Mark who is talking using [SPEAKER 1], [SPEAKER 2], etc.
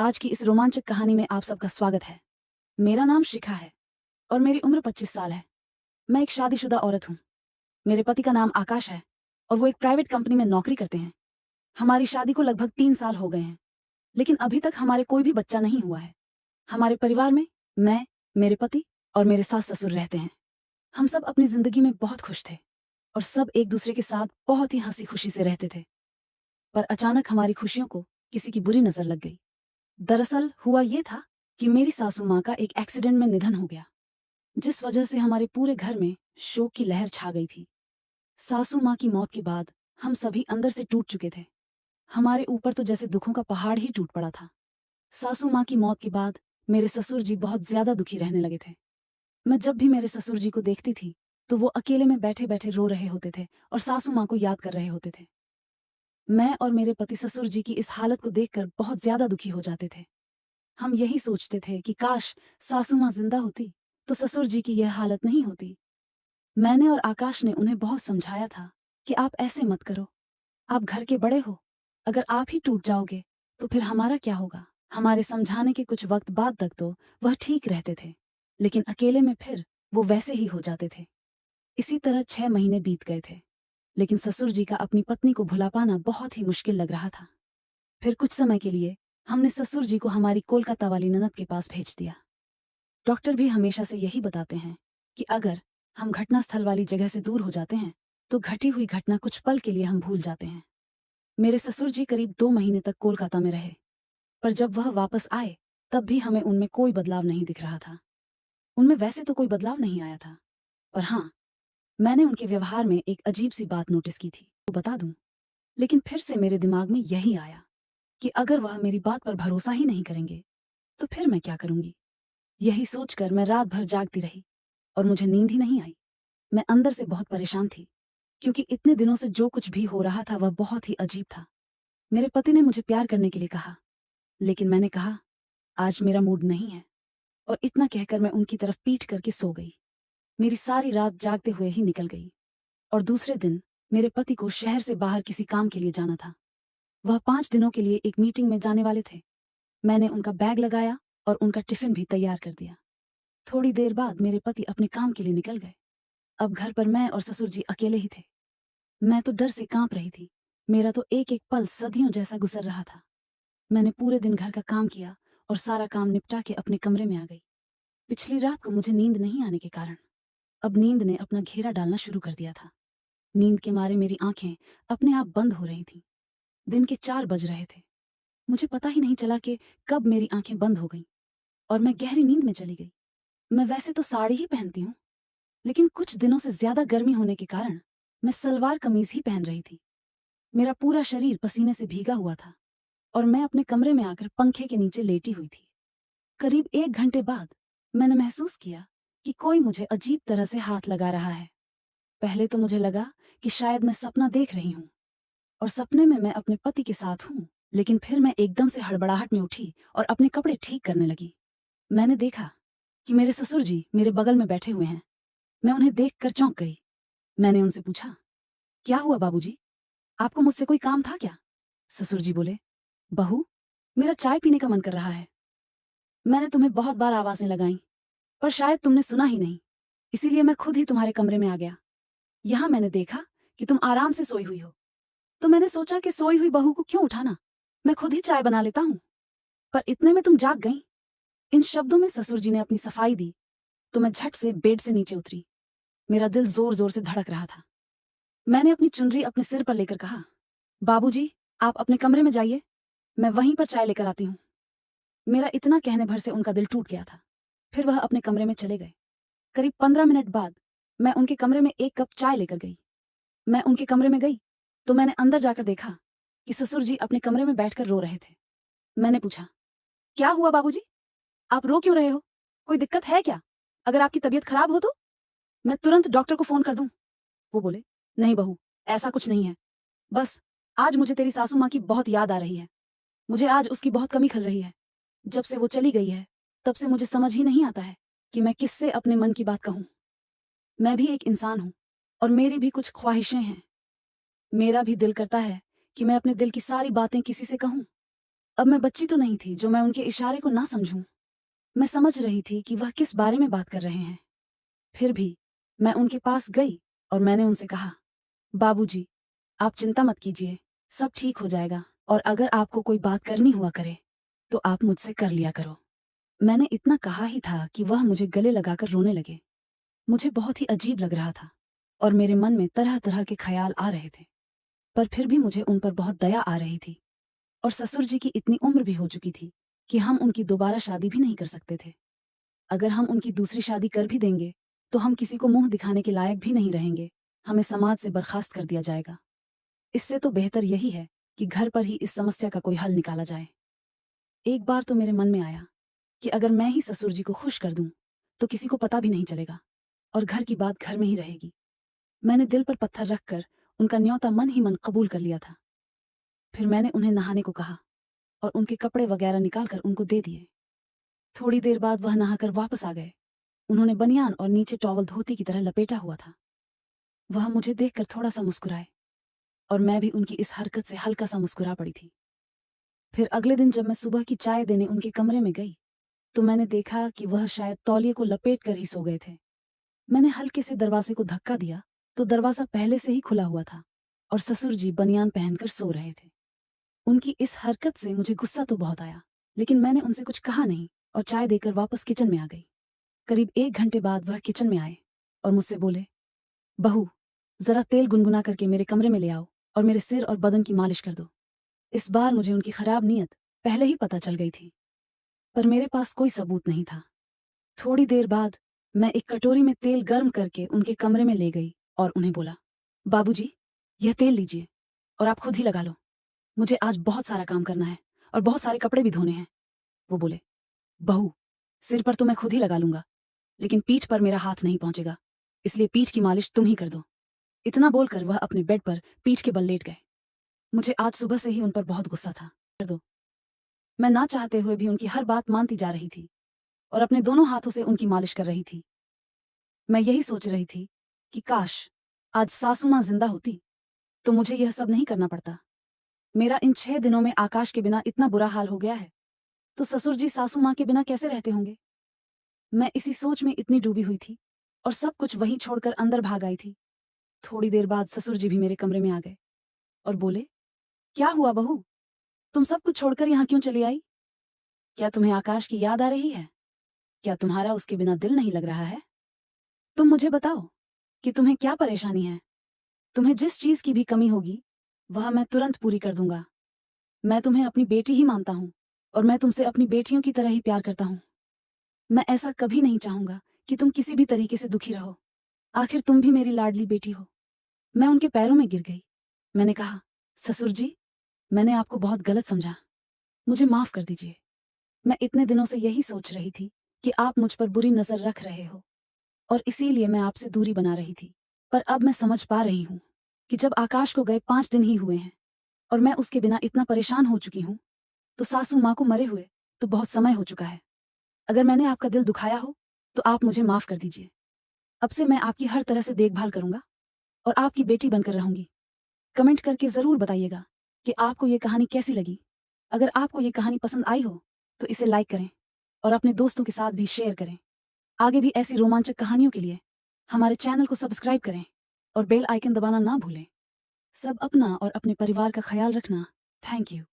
[SPEAKER 1] आज की इस रोमांचक कहानी में आप सबका स्वागत है। मेरा नाम शिखा है और मेरी उम्र 25 साल है। मैं एक शादीशुदा औरत हूँ। मेरे पति का नाम आकाश है और वो एक प्राइवेट कंपनी में नौकरी करते हैं। हमारी शादी को लगभग 3 साल हो गए हैं, लेकिन अभी तक हमारे कोई भी बच्चा नहीं हुआ है। हमारे परिवार में मैं, मेरे पति और मेरे सास ससुर रहते हैं। हम सब अपनी जिंदगी में बहुत खुश थे और सब एक दूसरे के साथ बहुत ही हंसी खुशी से रहते थे। पर अचानक हमारी खुशियों को किसी की बुरी नजर लग गई। दरअसल हुआ ये था कि मेरी सासू माँ का एक एक्सीडेंट में निधन हो गया, जिस वजह से हमारे पूरे घर में शोक की लहर छा गई थी। सासू माँ की मौत के बाद हम सभी अंदर से टूट चुके थे। हमारे ऊपर तो जैसे दुखों का पहाड़ ही टूट पड़ा था। सासू माँ की मौत के बाद मेरे ससुर जी बहुत ज्यादा दुखी रहने लगे थे। मैं जब भी मेरे ससुर जी को देखती थी तो वो अकेले में बैठे बैठे रो रहे होते थे और सासू माँ को याद कर रहे होते थे। मैं और मेरे पति ससुर जी की इस हालत को देखकर बहुत ज्यादा दुखी हो जाते थे। हम यही सोचते थे कि काश सासू माँ जिंदा होती तो ससुर जी की यह हालत नहीं होती। मैंने और आकाश ने उन्हें बहुत समझाया था कि आप ऐसे मत करो, आप घर के बड़े हो, अगर आप ही टूट जाओगे तो फिर हमारा क्या होगा। हमारे समझाने के कुछ वक्त बाद तक तो वह ठीक रहते थे, लेकिन अकेले में फिर वो वैसे ही हो जाते थे। इसी तरह 6 महीने बीत गए थे, लेकिन ससुर जी का अपनी पत्नी को भुला पाना बहुत ही मुश्किल लग रहा था। फिर कुछ समय के लिए हमने ससुर जी को हमारी कोलकाता वाली ननद के पास भेज दिया। डॉक्टर भी हमेशा से यही बताते हैं कि अगर हम घटनास्थल वाली जगह से दूर हो जाते हैं तो घटी हुई घटना कुछ पल के लिए हम भूल जाते हैं। मेरे ससुर जी करीब 2 महीने तक कोलकाता में रहे, पर जब वह वापस आए तब भी हमें उनमें कोई बदलाव नहीं दिख रहा था। उनमें वैसे तो कोई बदलाव नहीं आया था, पर हाँ, मैंने उनके व्यवहार में एक अजीब सी बात नोटिस की थी, वो बता दूं। लेकिन फिर से मेरे दिमाग में यही आया कि अगर वह मेरी बात पर भरोसा ही नहीं करेंगे तो फिर मैं क्या करूंगी। यही सोचकर मैं रात भर जागती रही और मुझे नींद ही नहीं आई। मैं अंदर से बहुत परेशान थी, क्योंकि इतने दिनों से जो कुछ भी हो रहा था वह बहुत ही अजीब था। मेरे पति ने मुझे प्यार करने के लिए कहा, लेकिन मैंने कहा आज मेरा मूड नहीं है, और इतना कहकर मैं उनकी तरफ पीठ करके सो गई। मेरी सारी रात जागते हुए ही निकल गई और दूसरे दिन मेरे पति को शहर से बाहर किसी काम के लिए जाना था। वह 5 दिनों के लिए एक मीटिंग में जाने वाले थे। मैंने उनका बैग लगाया और उनका टिफिन भी तैयार कर दिया। थोड़ी देर बाद मेरे पति अपने काम के लिए निकल गए। अब घर पर मैं और ससुर जी अकेले ही थे। मैं तो डर से कांप रही थी। मेरा तो एक एक पल सदियों जैसा गुजर रहा था। मैंने पूरे दिन घर का काम किया और सारा काम निपटा के अपने कमरे में आ गई। पिछली रात को मुझे नींद नहीं आने के कारण अब नींद ने अपना घेरा डालना शुरू कर दिया था। नींद के मारे मेरी आंखें अपने आप बंद हो रही थीं। दिन के 4 बज रहे थे। मुझे पता ही नहीं चला कि कब मेरी आंखें बंद हो गईं और मैं गहरी नींद में चली गई। मैं वैसे तो साड़ी ही पहनती हूँ, लेकिन कुछ दिनों से ज्यादा गर्मी होने के कारण मैं सलवार कमीज ही पहन रही थी। मेरा पूरा शरीर पसीने से भीगा हुआ था और मैं अपने कमरे में आकर पंखे के नीचे लेटी हुई थी। करीब 1 घंटे बाद मैंने महसूस किया कि कोई मुझे अजीब तरह से हाथ लगा रहा है। पहले तो मुझे लगा कि शायद मैं सपना देख रही हूँ और सपने में मैं अपने पति के साथ हूँ, लेकिन फिर मैं एकदम से हड़बड़ाहट में उठी और अपने कपड़े ठीक करने लगी। मैंने देखा कि मेरे ससुर जी मेरे बगल में बैठे हुए हैं। मैं उन्हें देखकर चौंक गई। मैंने उनसे पूछा, क्या हुआ बाबूजी, आपको मुझसे कोई काम था क्या? ससुर जी बोले, बहू, मेरा चाय पीने का मन कर रहा है। मैंने तुम्हें बहुत बार आवाजें लगाई, पर शायद तुमने सुना ही नहीं, इसीलिए मैं खुद ही तुम्हारे कमरे में आ गया। यहाँ मैंने देखा कि तुम आराम से सोई हुई हो, तो मैंने सोचा कि सोई हुई बहू को क्यों उठाना, मैं खुद ही चाय बना लेता हूँ। पर इतने में तुम जाग गई। इन शब्दों में ससुर जी ने अपनी सफाई दी तो मैं झट से बेड से नीचे उतरी। मेरा दिल जोर जोर से धड़क रहा था। मैंने अपनी चुनरी अपने सिर पर लेकर कहा, बाबूजी, आप अपने कमरे में जाइए, मैं वहीं पर चाय लेकर आती हूँ। मेरा इतना कहने भर से उनका दिल टूट गया था। फिर वह अपने कमरे में चले गए। करीब 15 मिनट बाद मैं उनके कमरे में एक कप चाय लेकर गई। मैं उनके कमरे में गई तो मैंने अंदर जाकर देखा कि ससुर जी अपने कमरे में बैठकर रो रहे थे। मैंने पूछा, क्या हुआ बाबूजी, आप रो क्यों रहे हो? कोई दिक्कत है क्या? अगर आपकी तबीयत खराब हो तो मैं तुरंत डॉक्टर को फोन कर दूं। वो बोले, नहीं बहू, ऐसा कुछ नहीं है। बस आज मुझे तेरी सासू माँ की बहुत याद आ रही है। मुझे आज उसकी बहुत कमी खल रही है। जब से वो चली गई है तब से मुझे समझ ही नहीं आता है कि मैं किससे अपने मन की बात कहूँ। मैं भी एक इंसान हूँ और मेरी भी कुछ ख्वाहिशें हैं। मेरा भी दिल करता है कि मैं अपने दिल की सारी बातें किसी से कहूँ। अब मैं बच्ची तो नहीं थी जो मैं उनके इशारे को ना समझूं। मैं समझ रही थी कि वह किस बारे में बात कर रहे हैं। फिर भी मैं उनके पास गई और मैंने उनसे कहा, बाबूजी, आप चिंता मत कीजिए, सब ठीक हो जाएगा, और अगर आपको कोई बात करनी हुआ करे तो आप मुझसे कर लिया करो। मैंने इतना कहा ही था कि वह मुझे गले लगाकर रोने लगे। मुझे बहुत ही अजीब लग रहा था और मेरे मन में तरह तरह के ख्याल आ रहे थे, पर फिर भी मुझे उन पर बहुत दया आ रही थी। और ससुर जी की इतनी उम्र भी हो चुकी थी कि हम उनकी दोबारा शादी भी नहीं कर सकते थे। अगर हम उनकी दूसरी शादी कर भी देंगे तो हम किसी को मुंह दिखाने के लायक भी नहीं रहेंगे, हमें समाज से बर्खास्त कर दिया जाएगा। इससे तो बेहतर यही है कि घर पर ही इस समस्या का कोई हल निकाला जाए। एक बार तो मेरे मन में आया कि अगर मैं ही ससुर जी को खुश कर दूं तो किसी को पता भी नहीं चलेगा और घर की बात घर में ही रहेगी। मैंने दिल पर पत्थर रखकर उनका न्योता मन ही मन कबूल कर लिया था। फिर मैंने उन्हें नहाने को कहा और उनके कपड़े वगैरह निकालकर उनको दे दिए। थोड़ी देर बाद वह नहाकर वापस आ गए। उन्होंने बनियान और नीचे टॉवल धोती की तरह लपेटा हुआ था। वह मुझे देखकर थोड़ा सा मुस्कुराए और मैं भी उनकी इस हरकत से हल्का सा मुस्कुरा पड़ी थी। फिर अगले दिन जब मैं सुबह की चाय देने उनके कमरे में गई तो मैंने देखा कि वह शायद तौलिए को लपेट कर ही सो गए थे। मैंने हल्के से दरवाजे को धक्का दिया तो दरवाजा पहले से ही खुला हुआ था और ससुर जी बनियान पहनकर सो रहे थे। उनकी इस हरकत से मुझे गुस्सा तो बहुत आया, लेकिन मैंने उनसे कुछ कहा नहीं और चाय देकर वापस किचन में आ गई। करीब 1 घंटे बाद वह किचन में आए और मुझसे बोले, बहू, जरा तेल गुनगुना करके मेरे कमरे में ले आओ और मेरे सिर और बदन की मालिश कर दो। इस बार मुझे उनकी खराब नीयत पहले ही पता चल गई थी, पर मेरे पास कोई सबूत नहीं था। थोड़ी देर बाद मैं एक कटोरी में तेल गर्म करके उनके कमरे में ले गई और उन्हें बोला, बाबूजी, यह तेल लीजिए और आप खुद ही लगा लो। मुझे आज बहुत सारा काम करना है और बहुत सारे कपड़े भी धोने हैं। वो बोले, बहू, सिर पर तो मैं खुद ही लगा लूंगा, लेकिन पीठ पर मेरा हाथ नहीं पहुंचेगा, इसलिए पीठ की मालिश तुम ही कर दो। इतना बोलकर वह अपने बेड पर पीठ के बल लेट गए। मुझे आज सुबह से ही उन पर बहुत गुस्सा था। कर दो। मैं ना चाहते हुए भी उनकी हर बात मानती जा रही थी और अपने दोनों हाथों से उनकी मालिश कर रही थी। मैं यही सोच रही थी कि काश आज सासू माँ जिंदा होती तो मुझे यह सब नहीं करना पड़ता। मेरा इन 6 दिनों में आकाश के बिना इतना बुरा हाल हो गया है, तो ससुर जी सासू माँ के बिना कैसे रहते होंगे। मैं इसी सोच में इतनी डूबी हुई थी और सब कुछ वहीं छोड़कर अंदर भाग आई थी। थोड़ी देर बाद ससुर जी भी मेरे कमरे में आ गए और बोले, क्या हुआ बहू, तुम सब कुछ छोड़कर यहाँ क्यों चली आई? क्या तुम्हें आकाश की याद आ रही है? क्या तुम्हारा उसके बिना दिल नहीं लग रहा है? तुम मुझे बताओ कि तुम्हें क्या परेशानी है। तुम्हें जिस चीज की भी कमी होगी वह मैं तुरंत पूरी कर दूंगा। मैं तुम्हें अपनी बेटी ही मानता हूँ और मैं तुमसे अपनी बेटियों की तरह ही प्यार करता हूँ। मैं ऐसा कभी नहीं चाहूंगा कि तुम किसी भी तरीके से दुखी रहो। आखिर तुम भी मेरी लाडली बेटी हो। मैं उनके पैरों में गिर गई। मैंने कहा, ससुर जी, मैंने आपको बहुत गलत समझा, मुझे माफ कर दीजिए। मैं इतने दिनों से यही सोच रही थी कि आप मुझ पर बुरी नजर रख रहे हो और इसीलिए मैं आपसे दूरी बना रही थी। पर अब मैं समझ पा रही हूँ कि जब आकाश को गए 5 दिन ही हुए हैं और मैं उसके बिना इतना परेशान हो चुकी हूँ, तो सासू माँ को मरे हुए तो बहुत समय हो चुका है। अगर मैंने आपका दिल दुखाया हो तो आप मुझे माफ कर दीजिए। अब से मैं आपकी हर तरह से देखभाल करूंगा और आपकी बेटी बनकर रहूंगी। कमेंट करके जरूर बताइएगा कि आपको ये कहानी कैसी लगी। अगर आपको ये कहानी पसंद आई हो तो इसे लाइक करें और अपने दोस्तों के साथ भी शेयर करें। आगे भी ऐसी रोमांचक कहानियों के लिए हमारे चैनल को सब्सक्राइब करें और बेल आइकन दबाना ना भूलें। सब अपना और अपने परिवार का ख्याल रखना। Thank you.